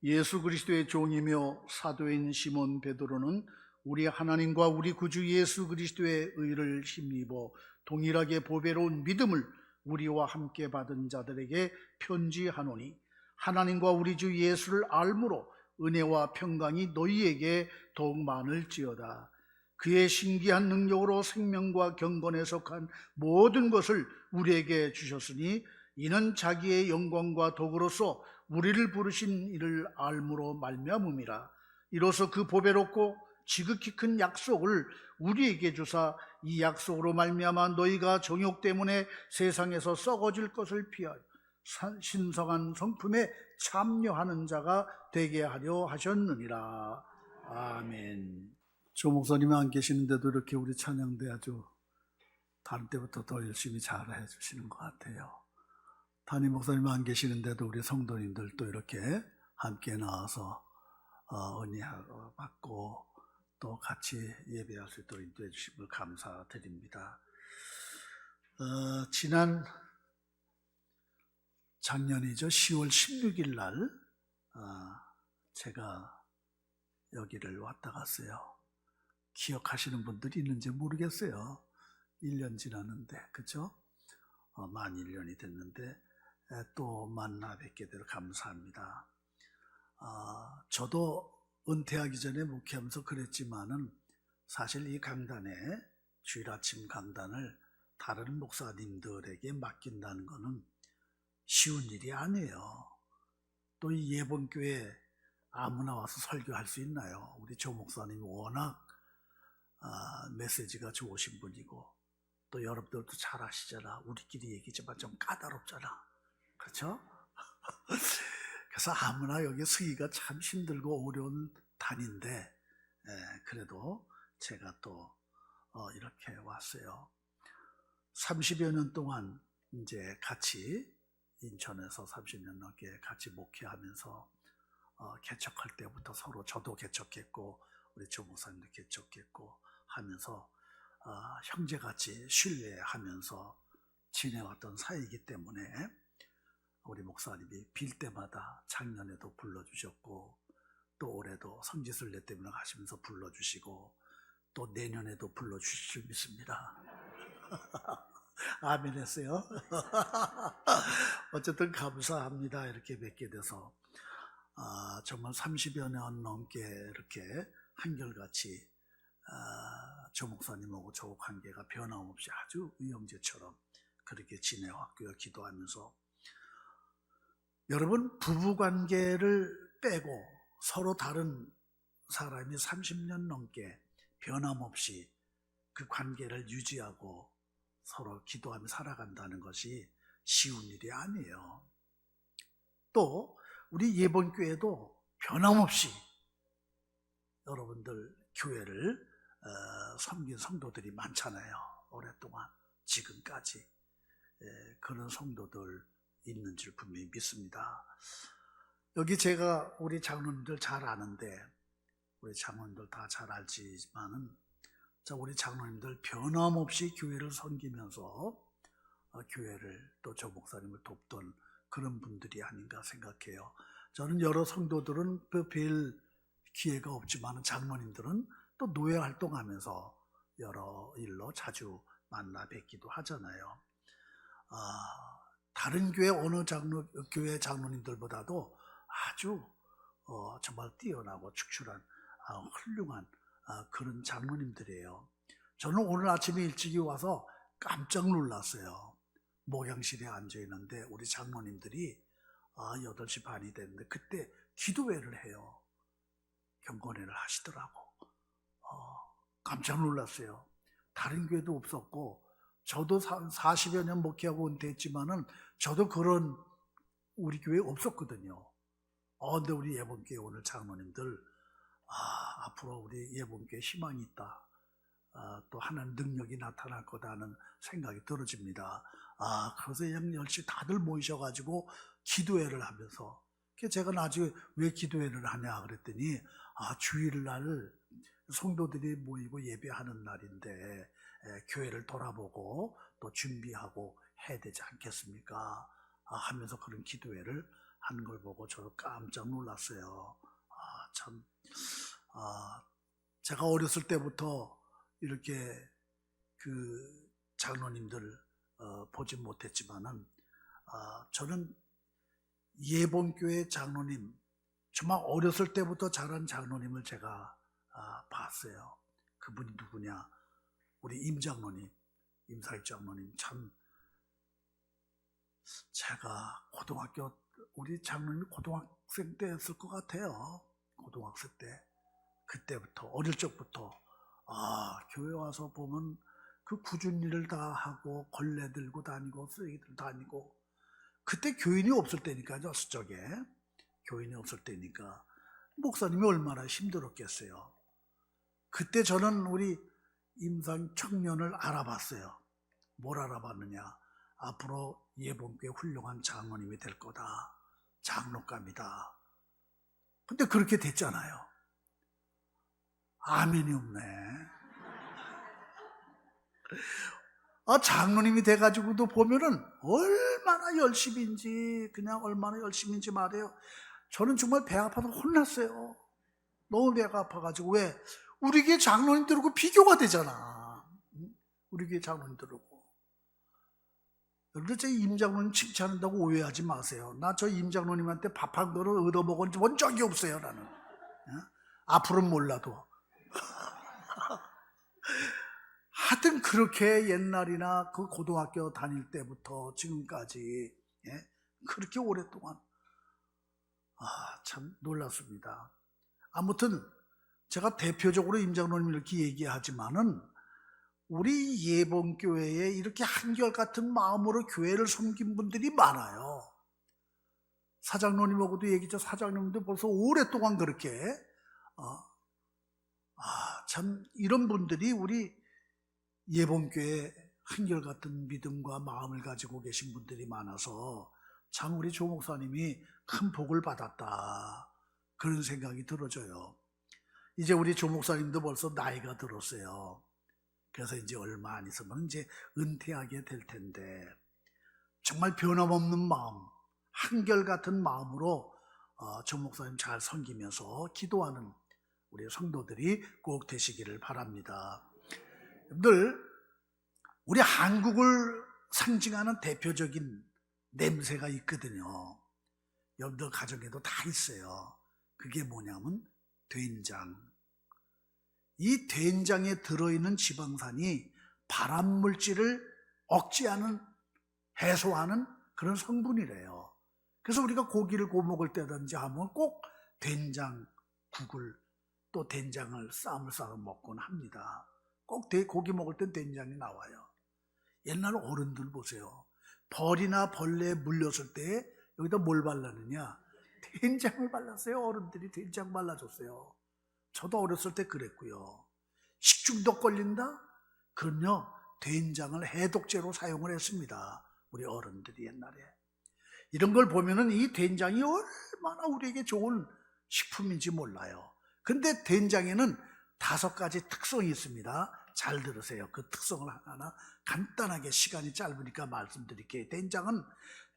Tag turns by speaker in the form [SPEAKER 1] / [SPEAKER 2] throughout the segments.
[SPEAKER 1] 예수 그리스도의 종이며 사도인 시몬 베드로는 우리 하나님과 우리 구주 예수 그리스도의 의를 힘입어 동일하게 보배로운 믿음을 우리와 함께 받은 자들에게 편지하노니, 하나님과 우리 주 예수를 알므로 은혜와 평강이 너희에게 더욱 많을지어다. 그의 신기한 능력으로 생명과 경건에 속한 모든 것을 우리에게 주셨으니, 이는 자기의 영광과 덕으로서 우리를 부르신 이를 알므로 말미암음이라. 이로써 그 보배롭고 지극히 큰 약속을 우리에게 주사 이 약속으로 말미암아 너희가 정욕 때문에 세상에서 썩어질 것을 피하여 신성한 성품에 참여하는 자가 되게 하려 하셨느니라. 아멘. 조 목사님이 안 계시는데도 이렇게 우리 찬양대 아주 다른 때부터 더 열심히 잘 해주시는 것 같아요. 담임 목사님 안 계시는데도 우리 성도님들도 이렇게 함께 나와서 은혜 받고 또 같이 예배할 수 있도록 인도해 주심을 감사드립니다. 작년이죠. 10월 16일 날 제가 여기를 왔다 갔어요. 기억하시는 분들이 있는지 모르겠어요. 1년 지났는데, 그죠? 만 1년이 됐는데 또 만나 뵙게 되어 감사합니다. 저도 은퇴하기 전에 목회하면서 그랬지만은 사실 이 강단에, 주일 아침 강단을 다른 목사님들에게 맡긴다는 것은 쉬운 일이 아니에요. 또 이 예본교회 아무나 와서 설교할 수 있나요? 우리 조 목사님이 워낙 메시지가 좋으신 분이고, 또 여러분들도 잘 아시잖아. 우리끼리 얘기지만 좀 까다롭잖아. 그렇죠? 그래서 아무나 여기 서기가 참 힘들고 어려운 단인데, 그래도 제가 또 이렇게 왔어요. 30여 년 동안 이제 같이 인천에서 30년 넘게 같이 목회하면서 개척할 때부터 서로, 저도 개척했고 우리 조 목사님도 개척했고 하면서 형제같이 신뢰하면서 지내왔던 사이이기 때문에 우리 목사님이 빌 때마다 작년에도 불러주셨고, 또 올해도 성지순례 때문에 가시면서 불러주시고, 또 내년에도 불러주실 줄 믿습니다. 아멘 했어요. 어쨌든 감사합니다. 이렇게 뵙게 돼서 정말 30여 년 넘게 이렇게 한결같이 조 목사님하고 저 관계가 변함없이 아주 의형제처럼 그렇게 지내왔고요. 기도하면서, 여러분, 부부관계를 빼고 서로 다른 사람이 30년 넘게 변함없이 그 관계를 유지하고 서로 기도하며 살아간다는 것이 쉬운 일이 아니에요. 또 우리 예본교회도 변함없이 여러분들 교회를 섬긴 성도들이 많잖아요. 오랫동안 지금까지 그런 성도들 있는 줄 분명히 믿습니다. 여기 제가 우리 장로님들 잘 아는데, 우리 장로님들 다 잘 알지만은, 우리 장로님들 변함없이 교회를 섬기면서 교회를 또 조 목사님을 돕던 그런 분들이 아닌가 생각해요. 저는 여러 성도들은 뵐 기회가 없지만 장로님들은 또 노예 활동하면서 여러 일로 자주 만나 뵙기도 하잖아요. 다른 교회 어느 교회 장로님들보다도 아주 정말 뛰어나고 축출한 훌륭한 그런 장로님들이에요. 저는 오늘 아침에 일찍이 와서 깜짝 놀랐어요. 목양실에 앉아 있는데 우리 장로님들이 8시 반이 됐는데 그때 기도회를 해요. 경건회를 하시더라고. 깜짝 놀랐어요. 다른 교회도 없었고, 저도 40여 년 목회하고 은퇴했지만은 저도 그런 우리 교회에 없었거든요. 근데 우리 예본교회 오늘 장로님들, 앞으로 우리 예본교회 희망이 있다. 또 하나님 능력이 나타날 거다는 생각이 들어집니다. 그래서 양 10시 다들 모이셔가지고 기도회를 하면서, 제가 나중에 왜 기도회를 하냐 그랬더니, 주일날 성도들이 모이고 예배하는 날인데 교회를 돌아보고 또 준비하고 해야 되지 않겠습니까? 하면서 그런 기도회를 하는 걸 보고 저도 깜짝 놀랐어요. 참, 제가 어렸을 때부터 이렇게 그 장로님들 보지 못했지만은 저는 예본교회 장로님, 정말 어렸을 때부터 자란 장로님을 제가 봤어요. 그분이 누구냐? 우리 임장로님, 임사익 장로님. 참 제가 우리 장로님이 고등학생 때였을 것 같아요. 고등학생 때. 그때부터 어릴 적부터 교회 와서 보면 그 굳은 일을 다 하고 걸레 들고 다니고 쓰레기 들고 다니고, 그때 교인이 없을 때니까요. 수적에 교인이 없을 때니까 목사님이 얼마나 힘들었겠어요. 그때 저는 우리 임상 청년을 알아봤어요. 뭘 알아봤느냐? 앞으로 예본교회 훌륭한 장로님이 될 거다. 장로감이다. 근데 그렇게 됐잖아요. 아멘이 없네. 장로님이 돼가지고도 보면은 얼마나 열심인지, 그냥 얼마나 열심인지 말이에요. 저는 정말 배 아파서 혼났어요. 너무 배가 아파가지고. 왜? 우리 교회 장로님들하고 비교가 되잖아. 우리 교회 장로님들하고. 여러분들 제 임장로님 칭찬한다고 오해하지 마세요. 나 저 임장로님한테 밥 한 그릇 얻어먹은 적이 없어요, 나는. 앞으로는 몰라도. 하여튼 그렇게 옛날이나 그 고등학교 다닐 때부터 지금까지 그렇게 오랫동안 참 놀랐습니다. 아무튼 제가 대표적으로 임장로님 이렇게 얘기하지만은 우리 예본교회에 이렇게 한결같은 마음으로 교회를 섬긴 분들이 많아요. 사장로님하고도 얘기죠. 사장님도 벌써 오랫동안 그렇게 참 이런 분들이 우리 예본교회 한결같은 믿음과 마음을 가지고 계신 분들이 많아서 참 우리 조 목사님이 큰 복을 받았다, 그런 생각이 들어져요. 이제 우리 조 목사님도 벌써 나이가 들었어요. 그래서 이제 얼마 안 있으면 이제 은퇴하게 될 텐데, 정말 변함없는 마음, 한결같은 마음으로 조 목사님 잘 섬기면서 기도하는 우리 성도들이 꼭 되시기를 바랍니다. 여러분들, 우리 한국을 상징하는 대표적인 냄새가 있거든요. 여러분들 가정에도 다 있어요. 그게 뭐냐면 된장. 이 된장에 들어있는 지방산이 발암물질을 억제하는, 해소하는 그런 성분이래요. 그래서 우리가 고기를 구워 먹을 때든지 하면 꼭 된장국을, 또 된장을 쌈을 싸서 먹곤 합니다. 꼭 고기 먹을 땐 된장이 나와요. 옛날 어른들 보세요. 벌이나 벌레에 물렸을 때 여기다 뭘 발랐느냐? 된장을 발랐어요. 어른들이 된장 발라줬어요. 저도 어렸을 때 그랬고요. 식중독 걸린다? 그럼요, 된장을 해독제로 사용을 했습니다. 우리 어른들이 옛날에. 이런 걸 보면은 이 된장이 얼마나 우리에게 좋은 식품인지 몰라요. 근데 된장에는 5가지 특성이 있습니다. 잘 들으세요. 그 특성을 하나하나 간단하게, 시간이 짧으니까 말씀드릴게요. 된장은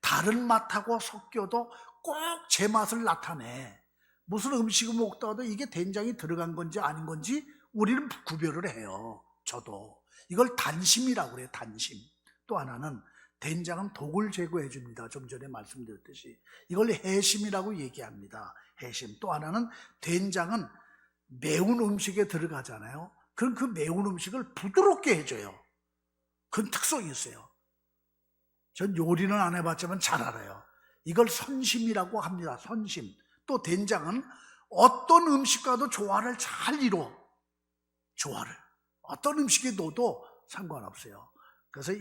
[SPEAKER 1] 다른 맛하고 섞여도 꼭 제 맛을 나타내. 무슨 음식을 먹다가도 이게 된장이 들어간 건지 아닌 건지 우리는 구별을 해요. 저도. 이걸 단심이라고 그래요. 단심. 또 하나는 된장은 독을 제거해 줍니다. 좀 전에 말씀드렸듯이. 이걸 해심이라고 얘기합니다. 해심. 또 하나는 된장은 매운 음식에 들어가잖아요. 그럼 그 매운 음식을 부드럽게 해줘요. 그런 특성이 있어요. 전 요리는 안 해봤지만 잘 알아요. 이걸 선심이라고 합니다. 선심. 또 된장은 어떤 음식과도 조화를 잘 이뤄. 조화를. 어떤 음식에 넣어도 상관없어요. 그래서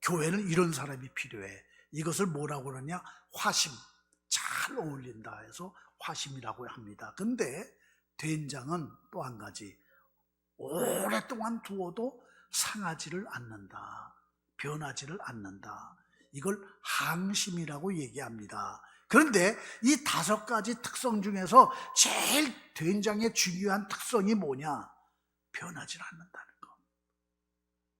[SPEAKER 1] 교회는 이런 사람이 필요해. 이것을 뭐라고 그러냐? 화심. 잘 어울린다 해서 화심이라고 합니다. 근데 된장은 또 한 가지. 오랫동안 두어도 상하지를 않는다. 변하지를 않는다. 이걸 항심이라고 얘기합니다. 그런데 이 5가지 특성 중에서 제일 된장의 중요한 특성이 뭐냐? 변하지 않는다는 것.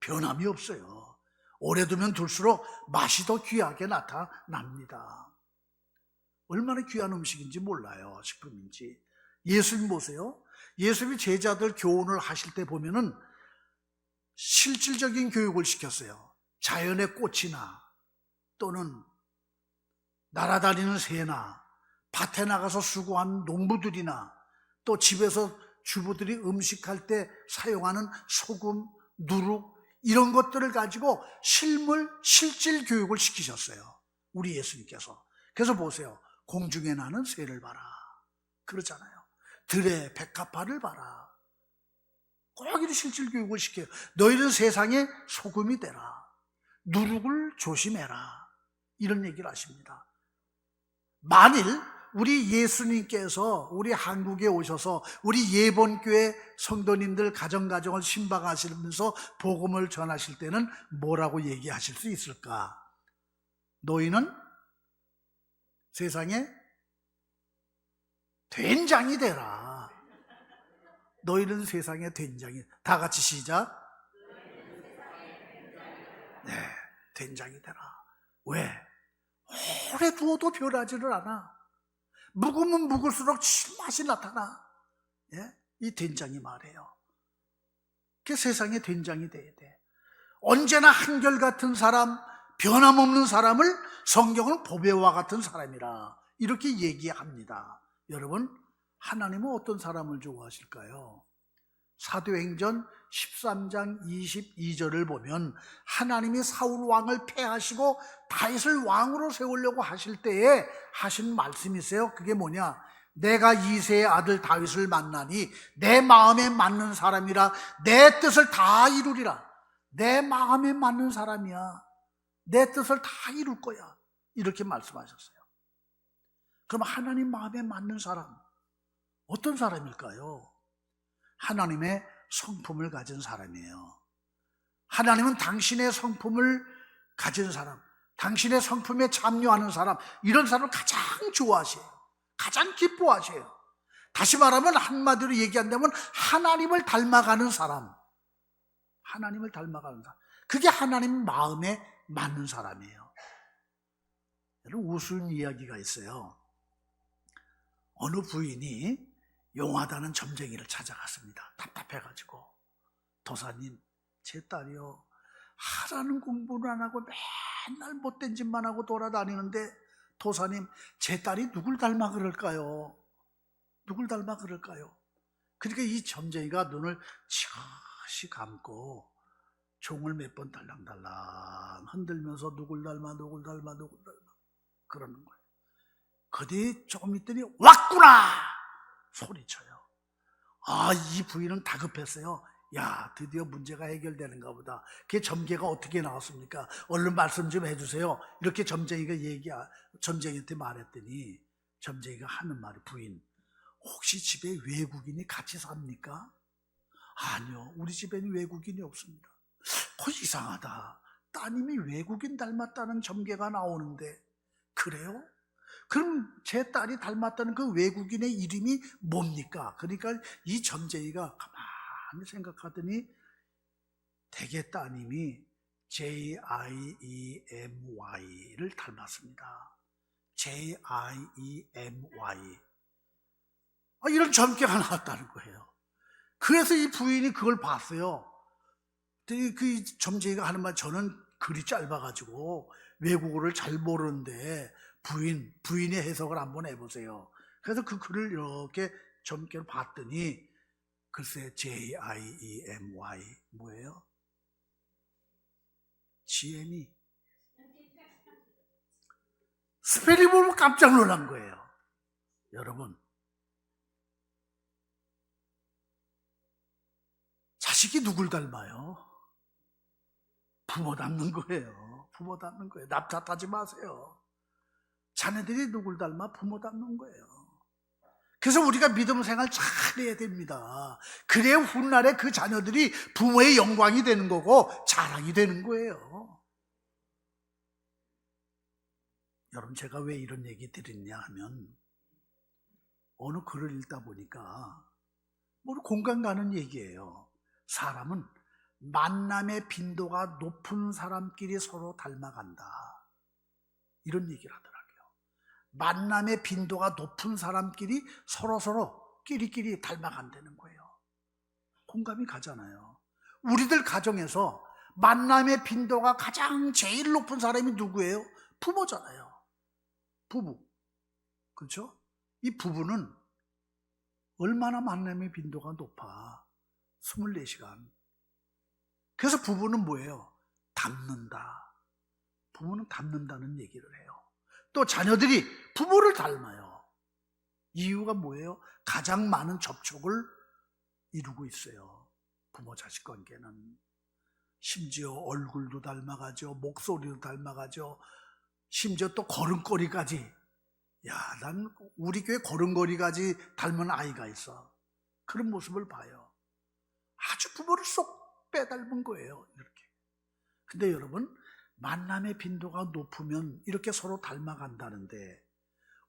[SPEAKER 1] 변함이 없어요. 오래 두면 둘수록 맛이 더 귀하게 나타납니다. 얼마나 귀한 음식인지 몰라요. 식품인지. 예수님 보세요. 예수님이 제자들 교훈을 하실 때 보면은 실질적인 교육을 시켰어요. 자연의 꽃이나 또는 날아다니는 새나 밭에 나가서 수고한 농부들이나 또 집에서 주부들이 음식할 때 사용하는 소금, 누룩 이런 것들을 가지고 실질 교육을 시키셨어요. 우리 예수님께서. 그래서 보세요. 공중에 나는 새를 봐라. 그러잖아요. 들의 백합화를 봐라. 꼭 이렇게 실질 교육을 시켜요. 너희는 세상의 소금이 되라. 누룩을 조심해라. 이런 얘기를 하십니다. 만일 우리 예수님께서 우리 한국에 오셔서 우리 예본교회 성도님들 가정가정을 신방하시면서 복음을 전하실 때는 뭐라고 얘기하실 수 있을까? 너희는 세상에 된장이 되라. 너희는 세상의 된장이. 다 같이 시작. 네, 된장이 되라. 왜? 오래 두어도 변하지를 않아. 묵으면 묵을수록 맛이 나타나. 예? 이 된장이 말해요. 그 세상에 된장이 돼야 돼. 언제나 한결같은 사람, 변함없는 사람을 성경은 보배와 같은 사람이라 이렇게 얘기합니다. 여러분, 하나님은 어떤 사람을 좋아하실까요? 사도행전 13장 22절을 보면 하나님이 사울 왕을 패하시고 다윗을 왕으로 세우려고 하실 때에 하신 말씀이 있어요. 그게 뭐냐? 내가 이새의 아들 다윗을 만나니 내 마음에 맞는 사람이라 내 뜻을 다 이루리라. 내 마음에 맞는 사람이야. 내 뜻을 다 이룰 거야. 이렇게 말씀하셨어요. 그럼 하나님 마음에 맞는 사람 어떤 사람일까요? 하나님의 성품을 가진 사람이에요. 하나님은 당신의 성품을 가진 사람, 당신의 성품에 참여하는 사람, 이런 사람을 가장 좋아하세요. 가장 기뻐하세요. 다시 말하면 한마디로 얘기한다면 하나님을 닮아가는 사람, 하나님을 닮아가는 사람, 그게 하나님 마음에 맞는 사람이에요. 여러분, 우스운 이야기가 있어요. 어느 부인이 용하다는 점쟁이를 찾아갔습니다. 답답해가지고, 도사님, 제 딸이요, 하라는 공부는 안 하고 맨날 못된 짓만 하고 돌아다니는데, 도사님, 제 딸이 누굴 닮아 그럴까요? 누굴 닮아 그럴까요? 그러니까 이 점쟁이가 눈을 치시 감고 종을 몇 번 달랑달랑 흔들면서 누굴 닮아 그러는 거예요. 그뒤 조금 있더니 왔구나 소리쳐요. 아, 이 부인은 다급했어요. 야, 드디어 문제가 해결되는가 보다. 그게 점괘가 어떻게 나왔습니까? 얼른 말씀 좀 해주세요. 이렇게 점쟁이한테 말했더니 점쟁이가 하는 말이, 부인, 혹시 집에 외국인이 같이 삽니까? 아니요, 우리 집에는 외국인이 없습니다. 이상하다. 따님이 외국인 닮았다는 점괘가 나오는데. 그래요? 그럼 제 딸이 닮았다는 그 외국인의 이름이 뭡니까? 그러니까 이 점쟁이가 가만히 생각하더니 대개 따님이 JIEMY를 닮았습니다. JIEMY. 이런 점괘가 나왔다는 거예요. 그래서 이 부인이 그걸 봤어요. 그 점쟁이가 하는 말, 저는 글이 짧아가지고 외국어를 잘 모르는데 부인의 해석을 한번 해보세요. 그래서 그 글을 이렇게 점괘로 봤더니 글쎄 JIEMY 뭐예요? GM이 스펠링 보면 깜짝 놀란 거예요. 여러분, 자식이 누굴 닮아요? 부모 닮는 거예요. 부모 닮는 거예요. 납작하지 마세요. 자녀들이 누굴 닮아? 부모 닮는 거예요. 그래서 우리가 믿음 생활 잘 해야 됩니다. 그래야 훗날에 그 자녀들이 부모의 영광이 되는 거고 자랑이 되는 거예요. 여러분, 제가 왜 이런 얘기 드리냐 하면, 어느 글을 읽다 보니까 공감 가는 얘기예요. 사람은 만남의 빈도가 높은 사람끼리 서로 닮아간다, 이런 얘기를 하더라고요. 만남의 빈도가 높은 사람끼리 서로서로 끼리끼리 닮아간다는 거예요. 공감이 가잖아요. 우리들 가정에서 만남의 빈도가 가장 제일 높은 사람이 누구예요? 부모잖아요. 부부. 그렇죠? 이 부부는 얼마나 만남의 빈도가 높아? 24시간. 그래서 부부는 뭐예요? 닮는다. 부모는 닮는다는 얘기를 해요. 또 자녀들이 부모를 닮아요. 이유가 뭐예요? 가장 많은 접촉을 이루고 있어요. 부모 자식 관계는. 심지어 얼굴도 닮아가죠. 목소리도 닮아가죠. 심지어 또 걸음걸이까지. 야, 난 우리 교회 걸음걸이까지 닮은 아이가 있어. 그런 모습을 봐요. 아주 부모를 쏙 빼닮은 거예요. 이렇게. 근데 여러분, 만남의 빈도가 높으면 이렇게 서로 닮아간다는데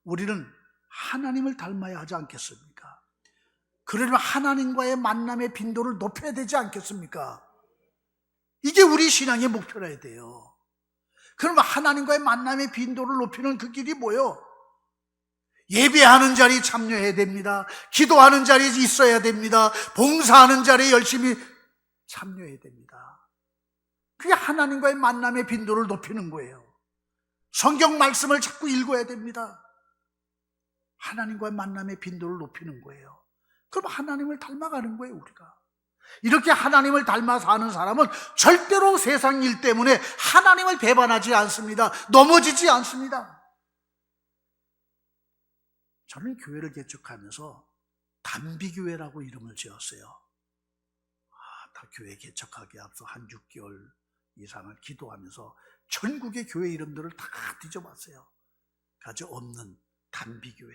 [SPEAKER 1] 우리는 하나님을 닮아야 하지 않겠습니까? 그러려면 하나님과의 만남의 빈도를 높여야 되지 않겠습니까? 이게 우리 신앙의 목표라야 돼요. 그러면 하나님과의 만남의 빈도를 높이는 그 길이 뭐예요? 예배하는 자리에 참여해야 됩니다. 기도하는 자리에 있어야 됩니다. 봉사하는 자리에 열심히 참여해야 됩니다. 그게 하나님과의 만남의 빈도를 높이는 거예요. 성경 말씀을 자꾸 읽어야 됩니다. 하나님과의 만남의 빈도를 높이는 거예요. 그럼 하나님을 닮아가는 거예요, 우리가. 이렇게 하나님을 닮아 사는 사람은 절대로 세상 일 때문에 하나님을 배반하지 않습니다. 넘어지지 않습니다. 저는 교회를 개척하면서 단비교회라고 이름을 지었어요. 다 교회 개척하기 앞서 한 6개월 이상을 기도하면서 전국의 교회 이름들을 다 뒤져봤어요. 아주 없는 단비교회.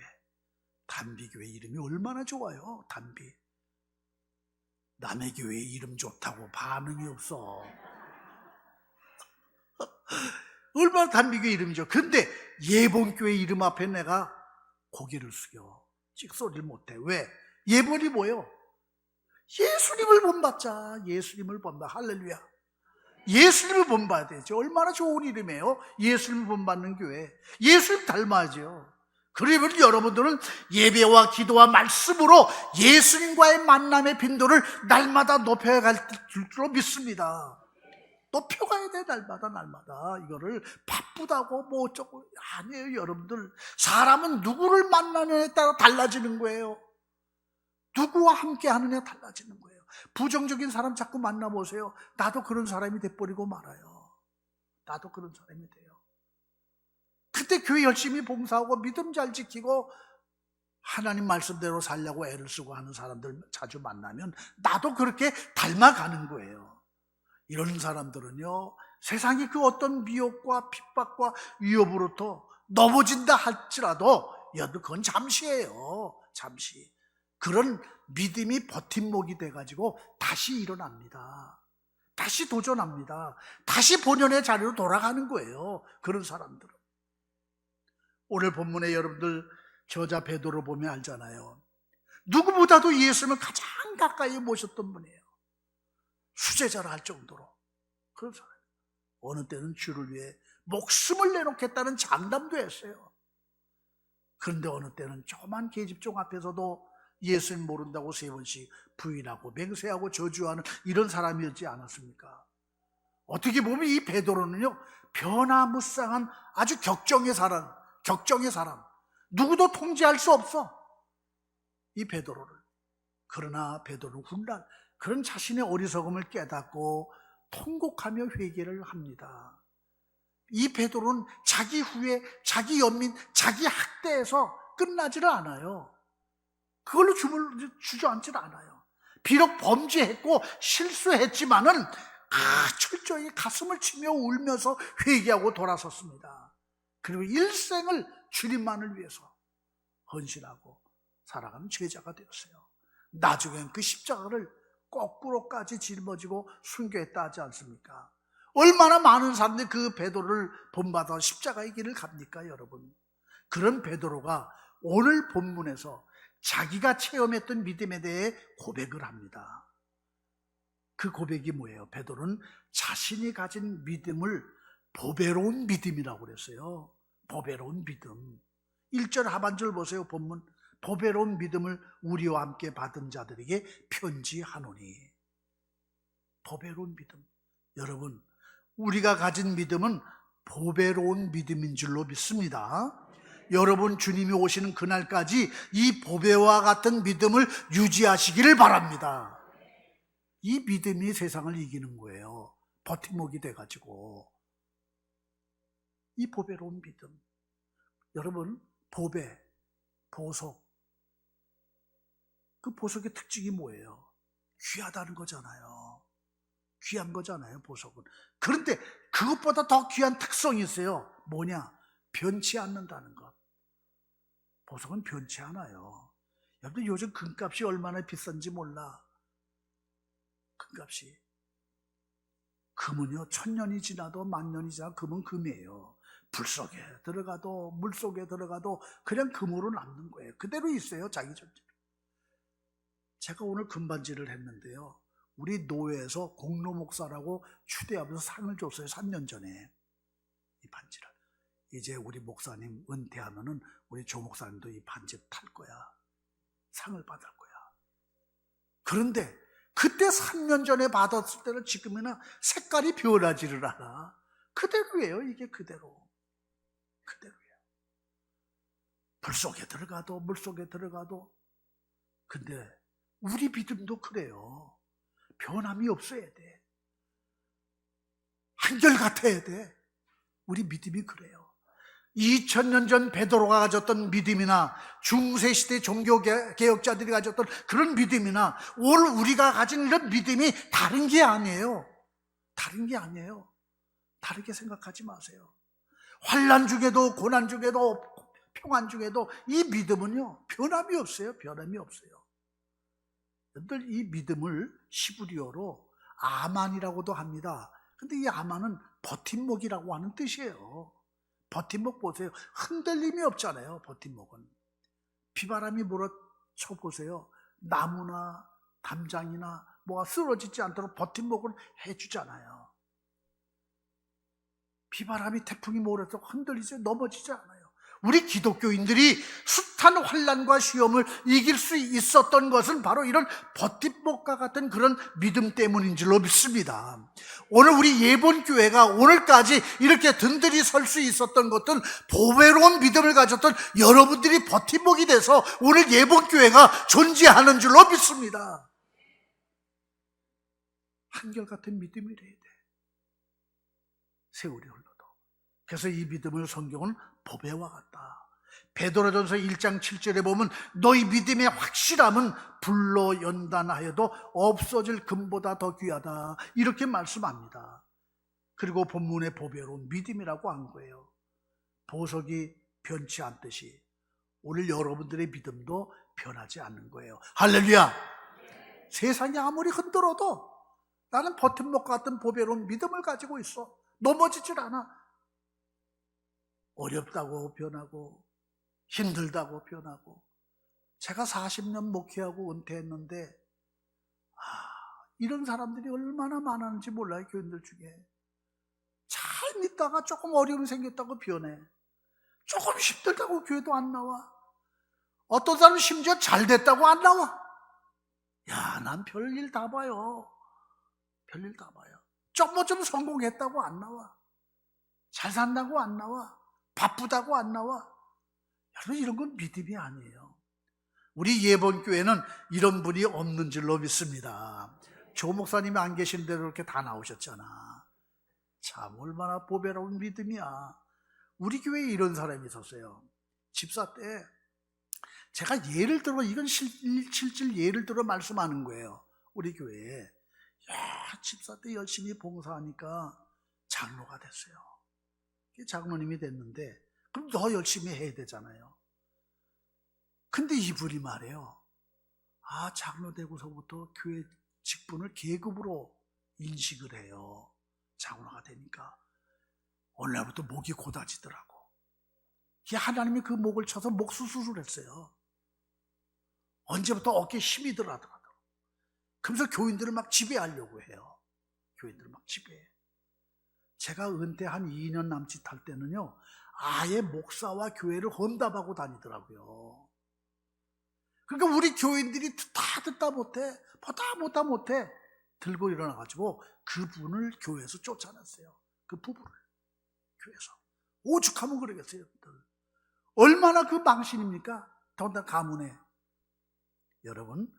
[SPEAKER 1] 단비교회 이름이 얼마나 좋아요. 단비. 남의 교회 이름 좋다고 반응이 없어. 얼마나 단비교회 이름이죠. 그런데 예본교회 이름 앞에 내가 고개를 숙여 찍소리를 못해. 왜? 예본이 뭐예요? 예수님을 본받자. 예수님을 본받. 할렐루야. 예수님을 본받아야 되죠. 얼마나 좋은 이름이에요. 예수님을 본받는 교회. 예수님 닮아야죠. 그러면 여러분들은 예배와 기도와 말씀으로 예수님과의 만남의 빈도를 날마다 높여갈 줄로 믿습니다. 높여가야 돼. 날마다. 이거를 바쁘다고 뭐 어쩌고. 아니에요. 여러분들, 사람은 누구를 만나느냐에 따라 달라지는 거예요. 누구와 함께 하느냐에 달라지는 거예요. 부정적인 사람 자꾸 만나보세요. 나도 그런 사람이 돼버리고 말아요. 나도 그런 사람이 돼요. 그때 교회 열심히 봉사하고 믿음 잘 지키고 하나님 말씀대로 살려고 애를 쓰고 하는 사람들 자주 만나면 나도 그렇게 닮아가는 거예요. 이런 사람들은요, 세상이 그 어떤 미혹과 핍박과 위협으로부터 넘어진다 할지라도 그건 잠시예요. 잠시. 그런 믿음이 버팀목이 돼가지고 다시 일어납니다. 다시 도전합니다. 다시 본연의 자리로 돌아가는 거예요. 그런 사람들은. 오늘 본문에 여러분들 저자 베드로 보면 알잖아요. 누구보다도 예수님을 가장 가까이 모셨던 분이에요. 수제자라 할 정도로. 그런 사람. 어느 때는 주를 위해 목숨을 내놓겠다는 장담도 했어요. 그런데 어느 때는 조그만 계집종 앞에서도 예수님 모른다고 3번씩 부인하고 맹세하고 저주하는 이런 사람이었지 않았습니까? 어떻게 보면 이 베드로는요, 변화무쌍한 아주 격정의 사람. 누구도 통제할 수 없어. 이 베드로를. 그러나 베드로는 훗날 그런 자신의 어리석음을 깨닫고 통곡하며 회개를 합니다. 이 베드로는 자기 후회, 자기 연민, 자기 학대에서 끝나지를 않아요. 그걸로 주저앉지를 않아요. 비록 범죄했고 실수했지만은 철저히 가슴을 치며 울면서 회개하고 돌아섰습니다. 그리고 일생을 주님만을 위해서 헌신하고 살아가는 제자가 되었어요. 나중엔 그 십자가를 거꾸로까지 짊어지고 순교했다 하지 않습니까? 얼마나 많은 사람들이 그 베드로를 본받아 십자가의 길을 갑니까, 여러분? 그런 베드로가 오늘 본문에서 자기가 체험했던 믿음에 대해 고백을 합니다. 그 고백이 뭐예요? 베드로는 자신이 가진 믿음을 보배로운 믿음이라고 그랬어요. 보배로운 믿음. 1절 하반절 보세요. 본문. 보배로운 믿음을 우리와 함께 받은 자들에게 편지하노니. 보배로운 믿음. 여러분, 우리가 가진 믿음은 보배로운 믿음인 줄로 믿습니다. 여러분, 주님이 오시는 그날까지 이 보배와 같은 믿음을 유지하시기를 바랍니다. 이 믿음이 세상을 이기는 거예요. 버팀목이 돼가지고. 이 보배로운 믿음. 여러분, 보배, 보석. 그 보석의 특징이 뭐예요? 귀하다는 거잖아요. 귀한 거잖아요, 보석은. 그런데 그것보다 더 귀한 특성이 있어요. 뭐냐? 변치 않는다는 것. 보석은 변치 않아요. 여러분, 요즘 금값이 얼마나 비싼지 몰라. 금값이. 금은요, 1000년이 지나도 만년이 지나도 금은 금이에요. 불 속에 들어가도 물 속에 들어가도 그냥 금으로 남는 거예요. 그대로 있어요, 자기 존재로. 제가 오늘 금반지를 했는데요, 우리 노회에서 공로 목사라고 추대하면서 상을 줬어요. 3년 전에 이 반지를. 이제 우리 목사님 은퇴하면은 우리 조 목사님도 이 반지 탈 거야. 상을 받을 거야. 그런데 그때 3년 전에 받았을 때는 지금이나 색깔이 변하지를 않아. 그대로예요. 이게 그대로. 그대로예요. 불 속에 들어가도 물 속에 들어가도. 근데 우리 믿음도 그래요. 변함이 없어야 돼. 한결같아야 돼. 우리 믿음이 그래요. 2000년 전 베드로가 가졌던 믿음이나 중세시대 종교개혁자들이 가졌던 그런 믿음이나 오늘 우리가 가진 이런 믿음이 다른 게 아니에요. 다른 게 아니에요. 다르게 생각하지 마세요. 환난 중에도 고난 중에도 평안 중에도 이 믿음은요, 변함이 없어요. 변함이 없어요. 여러분들, 이 믿음을 시브리어로 아만이라고도 합니다. 근데 이 아만은 버팀목이라고 하는 뜻이에요. 버팀목 보세요. 흔들림이 없잖아요. 버팀목은. 비바람이 몰아쳐 보세요. 나무나 담장이나 뭐가 쓰러지지 않도록 버팀목을 해주잖아요. 비바람이 태풍이 몰아서 흔들리지 넘어지지 않아요. 우리 기독교인들이 숱한 환난과 시험을 이길 수 있었던 것은 바로 이런 버팀목과 같은 그런 믿음 때문인 줄로 믿습니다. 오늘 우리 예본교회가 오늘까지 이렇게 든든히 설 수 있었던 것은 보배로운 믿음을 가졌던 여러분들이 버팀목이 돼서 오늘 예본교회가 존재하는 줄로 믿습니다. 한결같은 믿음이래야 돼. 세월이 흘러도. 그래서 이 믿음을 성경은 보배와 같다. 베드로전서 1장 7절에 보면 너희 믿음의 확실함은 불로 연단하여도 없어질 금보다 더 귀하다, 이렇게 말씀합니다. 그리고 본문의 보배로운 믿음이라고 한 거예요. 보석이 변치 않듯이 오늘 여러분들의 믿음도 변하지 않는 거예요. 할렐루야. 세상이 아무리 흔들어도 나는 버팀목 같은 보배로운 믿음을 가지고 있어. 넘어지질 않아. 어렵다고 변하고 힘들다고 변하고. 제가 40년 목회하고 은퇴했는데 이런 사람들이 얼마나 많았는지 몰라요. 교인들 중에 잘 믿다가 조금 어려움이 생겼다고 변해. 조금 힘들다고 교회도 안 나와. 어떤 사람은 심지어 잘 됐다고 안 나와. 야, 난 별일 다 봐요. 별일 다 봐요. 좀 성공했다고 안 나와. 잘 산다고 안 나와. 바쁘다고 안 나와. 여러분, 이런 건 믿음이 아니에요. 우리 예본교회는 이런 분이 없는 줄로 믿습니다. 조 목사님이 안 계신 대로 이렇게 다 나오셨잖아. 참 얼마나 보배로운 믿음이야. 우리 교회에 이런 사람이 있었어요. 집사 때 제가 예를 들어, 이건 실질 예를 들어 말씀하는 거예요. 우리 교회에. 야, 집사 때 열심히 봉사하니까 장로가 됐어요. 장로님이 됐는데 그럼 더 열심히 해야 되잖아요. 근데 이분이 말해요. 장로 되고서부터 교회 직분을 계급으로 인식을 해요. 장로가 되니까 어느 날부터 목이 고다지더라고. 하나님이 그 목을 쳐서 목 수술을 했어요. 언제부터 어깨에 힘이 들어가더라고. 그러면서 교인들을 막 지배하려고 해요. 교인들을 막 지배해. 제가 은퇴 한 2년 남짓 할 때는요, 아예 목사와 교회를 험담하고 다니더라고요. 그러니까 우리 교인들이 듣다 못해 들고 일어나가지고 그분을 교회에서 쫓아냈어요. 그 부부를 교회에서. 오죽하면 그러겠어요, 여러분들. 얼마나 그 망신입니까? 더군다나 가문에. 여러분,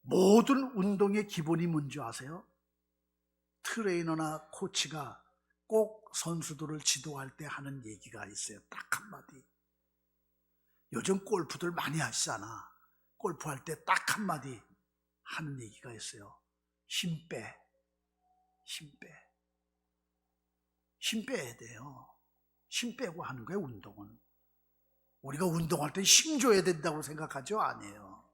[SPEAKER 1] 모든 운동의 기본이 뭔지 아세요? 트레이너나 코치가 꼭 선수들을 지도할 때 하는 얘기가 있어요. 딱 한마디. 요즘 골프들 많이 하시잖아. 골프할 때 딱 한마디 하는 얘기가 있어요. 힘 빼. 힘 빼야 돼요. 힘 빼고 하는 거예요, 운동은. 우리가 운동할 때 힘 줘야 된다고 생각하죠? 아니에요.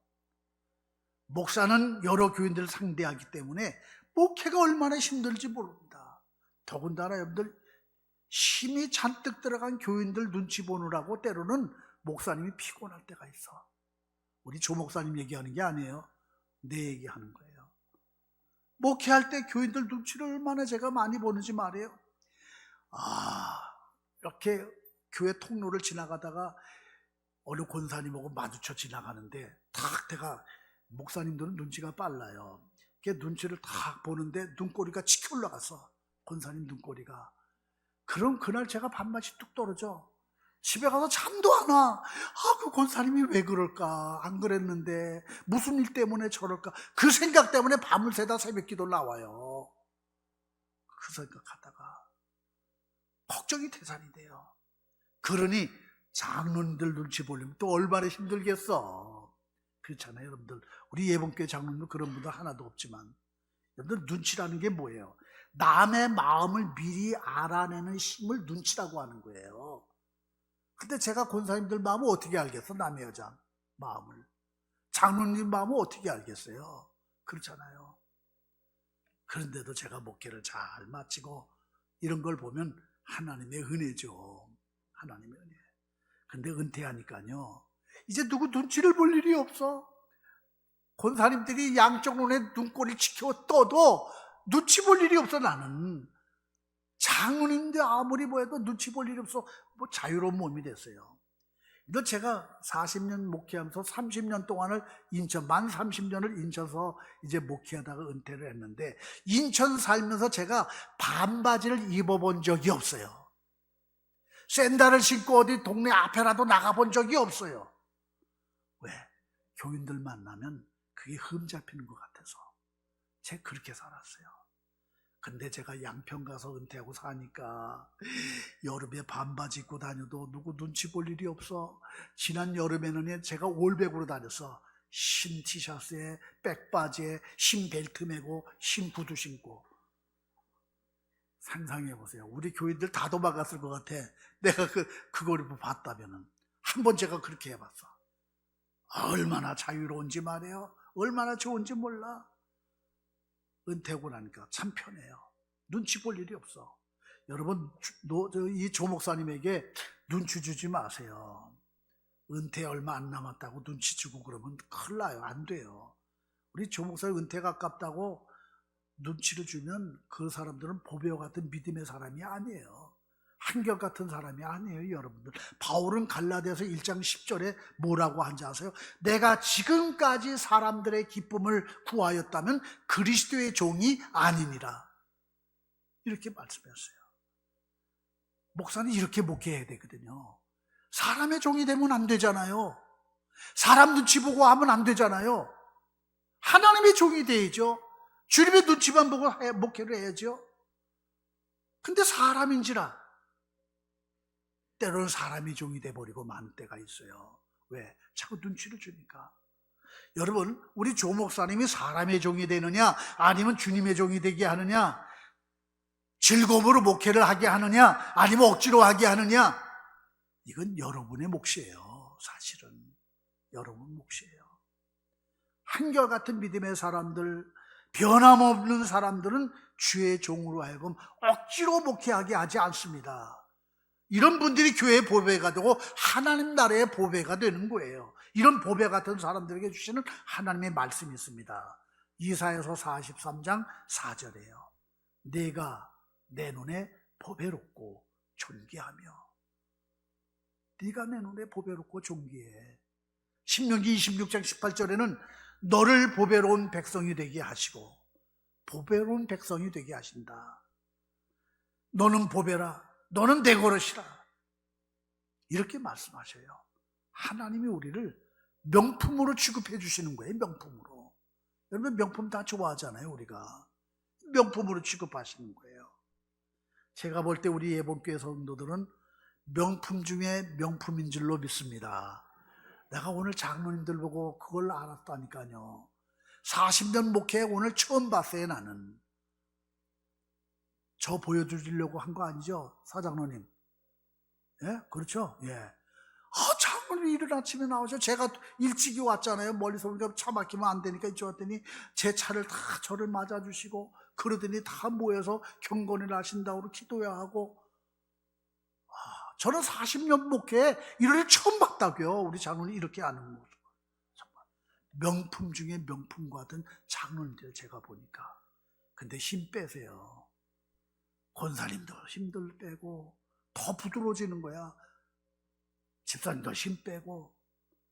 [SPEAKER 1] 목사는 여러 교인들을 상대하기 때문에 목회가 얼마나 힘들지 모릅니다. 더군다나 여러분들 힘이 잔뜩 들어간 교인들 눈치 보느라고 때로는 목사님이 피곤할 때가 있어. 우리 조 목사님 얘기하는 게 아니에요. 내 얘기하는 거예요. 목회할 때 교인들 눈치를 얼마나 제가 많이 보는지 말이에요. 이렇게 교회 통로를 지나가다가 어느 권사님하고 마주쳐 지나가는데 탁 내가, 목사님들은 눈치가 빨라요. 이렇게 눈치를 탁 보는데 눈꼬리가 치켜 올라갔어. 권사님 눈꼬리가. 그럼 그날 제가 밤낮이 뚝 떨어져. 집에 가서 잠도 안 와. 그 권사님이 왜 그럴까? 안 그랬는데 무슨 일 때문에 저럴까? 그 생각 때문에 밤을 새다 새벽 기도를 나와요. 그 생각하다가 걱정이 태산이 돼요. 그러니 장로님들 눈치 보려면 또 얼마나 힘들겠어. 그렇잖아요, 여러분들. 우리 예봉교회 장로님들 그런 분들 하나도 없지만, 여러분들 눈치라는 게 뭐예요? 남의 마음을 미리 알아내는 힘을 눈치라고 하는 거예요. 근데 제가 권사님들 마음을 어떻게 알겠어? 남의 여자 마음을. 장로님 마음을 어떻게 알겠어요? 그렇잖아요. 그런데도 제가 목회를 잘 마치고 이런 걸 보면 하나님의 은혜죠. 하나님의 은혜. 근데 은퇴하니까요, 이제 누구 눈치를 볼 일이 없어. 권사님들이 양쪽 눈에 눈꼬리를 치켜 떠도 눈치 볼 일이 없어. 나는 장로님들 아무리 보여도 눈치 볼 일이 없어. 뭐 자유로운 몸이 됐어요. 이거 제가 40년 목회하면서 30년 동안을 만 30년을 인천서 이제 목회하다가 은퇴를 했는데, 인천 살면서 제가 반바지를 입어본 적이 없어요. 샌들을 신고 어디 동네 앞에라도 나가본 적이 없어요. 왜? 교인들 만나면 그게 흠 잡히는 것 같아서 제가 그렇게 살았어요. 근데 제가 양평 가서 은퇴하고 사니까 여름에 반바지 입고 다녀도 누구 눈치 볼 일이 없어. 지난 여름에는 제가 올백으로 다녔어. 흰 티셔츠에 백바지에 흰 벨트 매고 흰 구두 신고. 상상해 보세요. 우리 교인들 다 도망갔을 것 같아. 내가 그걸 봤다면은. 한번 제가 그렇게 해봤어. 얼마나 자유로운지 말이에요. 얼마나 좋은지 몰라. 은퇴하고 나니까 참 편해요. 눈치 볼 일이 없어. 여러분, 이 조 목사님에게 눈치 주지 마세요. 은퇴 얼마 안 남았다고 눈치 주고 그러면 큰일 나요. 안 돼요. 우리 조 목사님 은퇴 가깝다고 눈치를 주면 그 사람들은 보배와 같은 믿음의 사람이 아니에요. 한결같은 사람이 아니에요, 여러분들. 바울은 갈라디아서 1장 10절에 뭐라고 한지 아세요? 내가 지금까지 사람들의 기쁨을 구하였다면 그리스도의 종이 아니니라. 이렇게 말씀했어요. 목사는 이렇게 목회해야 되거든요. 사람의 종이 되면 안 되잖아요. 사람 눈치 보고 하면 안 되잖아요. 하나님의 종이 돼야죠. 주님의 눈치만 보고 목회를 해야죠. 근데 사람인지라 때로는 사람이 종이 돼버리고 많은 때가 있어요. 왜? 자꾸 눈치를 주니까. 여러분, 우리 조 목사님이 사람의 종이 되느냐 아니면 주님의 종이 되게 하느냐, 즐거움으로 목회를 하게 하느냐 아니면 억지로 하게 하느냐, 이건 여러분의 몫이에요. 사실은 여러분 몫이에요. 한결같은 믿음의 사람들, 변함없는 사람들은 주의 종으로 하여금 억지로 목회하게 하지 않습니다. 이런 분들이 교회의 보배가 되고 하나님 나라의 보배가 되는 거예요. 이런 보배 같은 사람들에게 주시는 하나님의 말씀이 있습니다. 이사야서 43장 4절에요. 내가 내 눈에 보배롭고 존귀하며. 네가 내 눈에 보배롭고 존귀해. 신명기 26장 18절에는 너를 보배로운 백성이 되게 하시고 보배로운 백성이 되게 하신다. 너는 보배라. 너는 내 거릇이라. 이렇게 말씀하셔요. 하나님이 우리를 명품으로 취급해 주시는 거예요. 명품으로. 여러분 명품 다 좋아하잖아요. 우리가 명품으로 취급하시는 거예요. 제가 볼 때 우리 예본교회 성도들은 명품 중에 명품인 줄로 믿습니다. 내가 오늘 장로님들 보고 그걸 알았다니까요. 40년 목회 오늘 처음 봤어요. 나는 저 보여드리려고 한 거 아니죠? 사장로님. 예? 그렇죠? 예. 장로님 이른 아침에 나오죠. 제가 일찍이 왔잖아요. 멀리서 오니까 차 막히면 안 되니까 이쪽 왔더니 제 차를 다 저를 맞아주시고 그러더니 다 모여서 경건을 하신다고 기도해야 하고. 저는 40년 목회에 이를 처음 봤다고요. 우리 장로님 이렇게 하는 모습. 정말 명품 중에 명품 같은 장로님들 제가 보니까. 근데 힘 빼세요. 권사님도 힘들 빼고 더 부드러워지는 거야. 집사님도 힘 빼고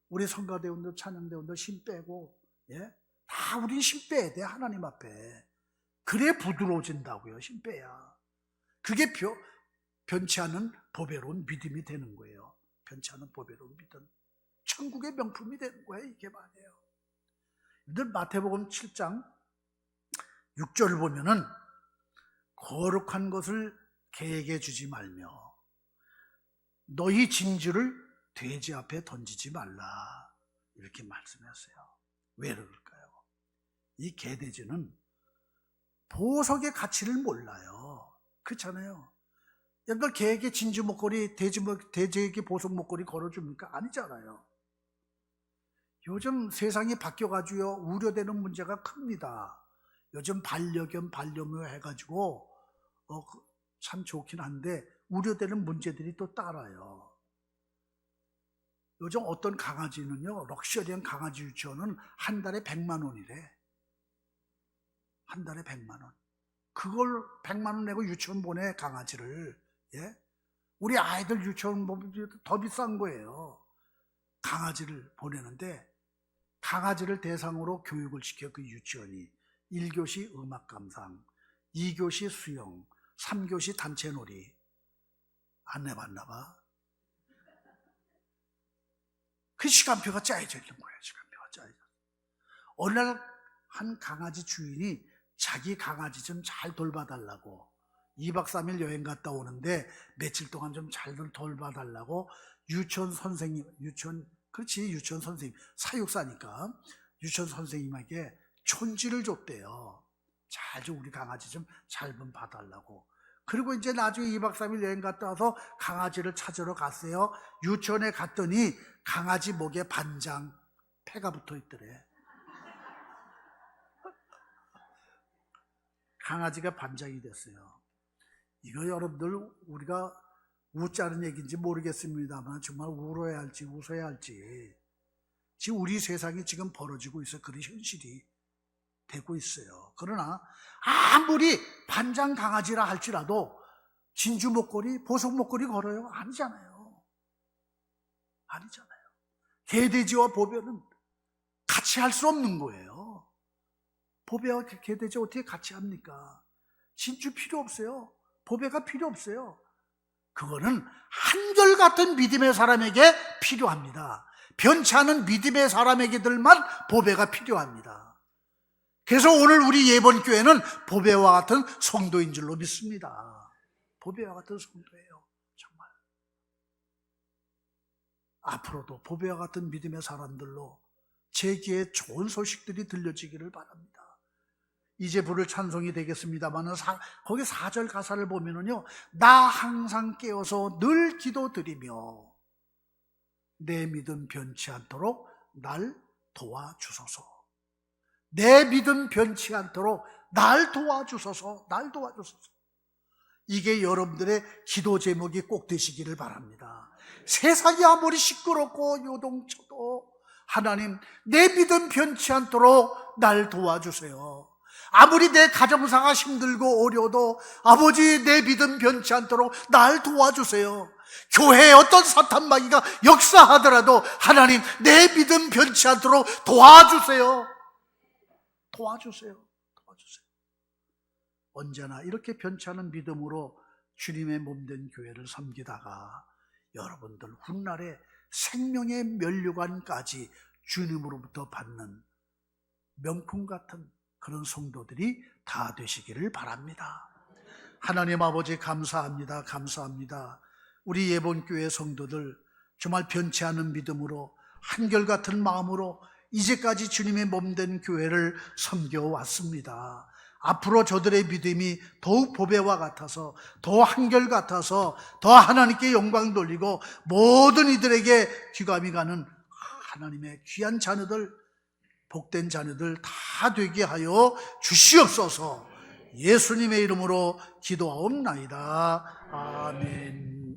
[SPEAKER 1] 우리 성가대원도 찬양대원도 힘 빼고, 예? 다 우린 힘 빼야 돼. 하나님 앞에. 그래 부드러워진다고요. 힘 빼야. 그게 변치 않은 보배로운 믿음이 되는 거예요. 변치 않은 보배로운 믿음. 천국의 명품이 되는 거예요. 이게 말이에요. 늘 마태복음 7장 6절을 보면은 거룩한 것을 개에게 주지 말며 너희 진주를 돼지 앞에 던지지 말라. 이렇게 말씀했어요. 왜 그럴까요? 이 개돼지는 보석의 가치를 몰라요. 그렇잖아요. 여러분 개에게 진주 목걸이, 돼지에게 보석 목걸이 걸어줍니까? 아니잖아요. 요즘 세상이 바뀌어가지고요 우려되는 문제가 큽니다. 요즘 반려견, 반려묘 해가지고 참 좋긴 한데 우려되는 문제들이 또 따라요. 요즘 어떤 강아지는요, 럭셔리한 강아지 유치원은 한 달에 100만 원이래. 한 달에 100만 원. 그걸 100만 원 내고 유치원 보내, 강아지를. 예? 우리 아이들 유치원 보면 더 비싼 거예요. 강아지를 보내는데 강아지를 대상으로 교육을 시켜. 그 유치원이 1교시 음악 감상, 2교시 수영, 3교시 단체 놀이. 안 해봤나 봐. 그 시간표가 짜여져 있는 거예요. 시간표가 짜여져. 어느 날 한 강아지 주인이 자기 강아지 좀 잘 돌봐달라고 2박 3일 여행 갔다 오는데 며칠 동안 좀 잘 돌봐달라고 유치원 선생님, 유치원 선생님, 사육사니까 유치원 선생님에게 촌지를 줬대요. 잘 좀 우리 강아지 좀 잘 좀 봐달라고. 그리고 이제 나중에 2박 3일 여행 갔다 와서 강아지를 찾으러 갔어요. 유치원에 갔더니 강아지 목에 반장 폐가 붙어 있더래. 강아지가 반장이 됐어요. 이거 여러분들 우리가 웃자는 얘기인지 모르겠습니다만 정말 울어야 할지 웃어야 할지 지금 우리 세상이 지금 벌어지고 있어. 그런 현실이 되고 있어요. 그러나 아무리 반장 강아지라 할지라도 진주 목걸이, 보석 목걸이 걸어요? 아니잖아요. 아니잖아요. 개돼지와 보배는 같이 할 수 없는 거예요. 보배와 개돼지 어떻게 같이 합니까? 진주 필요 없어요. 보배가 필요 없어요. 그거는 한결같은 믿음의 사람에게 필요합니다. 변치 않은 믿음의 사람에게들만 보배가 필요합니다. 그래서 오늘 우리 예본교회는 보배와 같은 성도인 줄로 믿습니다. 보배와 같은 성도예요. 정말. 앞으로도 보배와 같은 믿음의 사람들로 제 귀에 좋은 소식들이 들려지기를 바랍니다. 이제 부를 찬송이 되겠습니다만 거기 4절 가사를 보면은요, 나 항상 깨어서 늘 기도드리며 내 믿음 변치 않도록 날 도와주소서. 내 믿음 변치 않도록 날 도와주소서. 날 도와주소서. 이게 여러분들의 기도 제목이 꼭 되시기를 바랍니다. 세상이 아무리 시끄럽고 요동쳐도 하나님 내 믿음 변치 않도록 날 도와주세요. 아무리 내 가정사가 힘들고 어려워도 아버지 내 믿음 변치 않도록 날 도와주세요. 교회에 어떤 사탄 마귀가 역사하더라도 하나님 내 믿음 변치 않도록 도와주세요. 도와주세요. 언제나 이렇게 변치 않은 믿음으로 주님의 몸된 교회를 섬기다가 여러분들 훗날에 생명의 면류관까지 주님으로부터 받는 명품 같은 그런 성도들이 다 되시기를 바랍니다. 하나님 아버지 감사합니다. 감사합니다. 우리 예본교회 성도들 정말 변치 않은 믿음으로 한결같은 마음으로 이제까지 주님의 몸된 교회를 섬겨왔습니다. 앞으로 저들의 믿음이 더욱 보배와 같아서 더 한결같아서 더 하나님께 영광 돌리고 모든 이들에게 귀감이 가는 하나님의 귀한 자녀들, 복된 자녀들 다 되게 하여 주시옵소서. 예수님의 이름으로 기도하옵나이다. 아멘.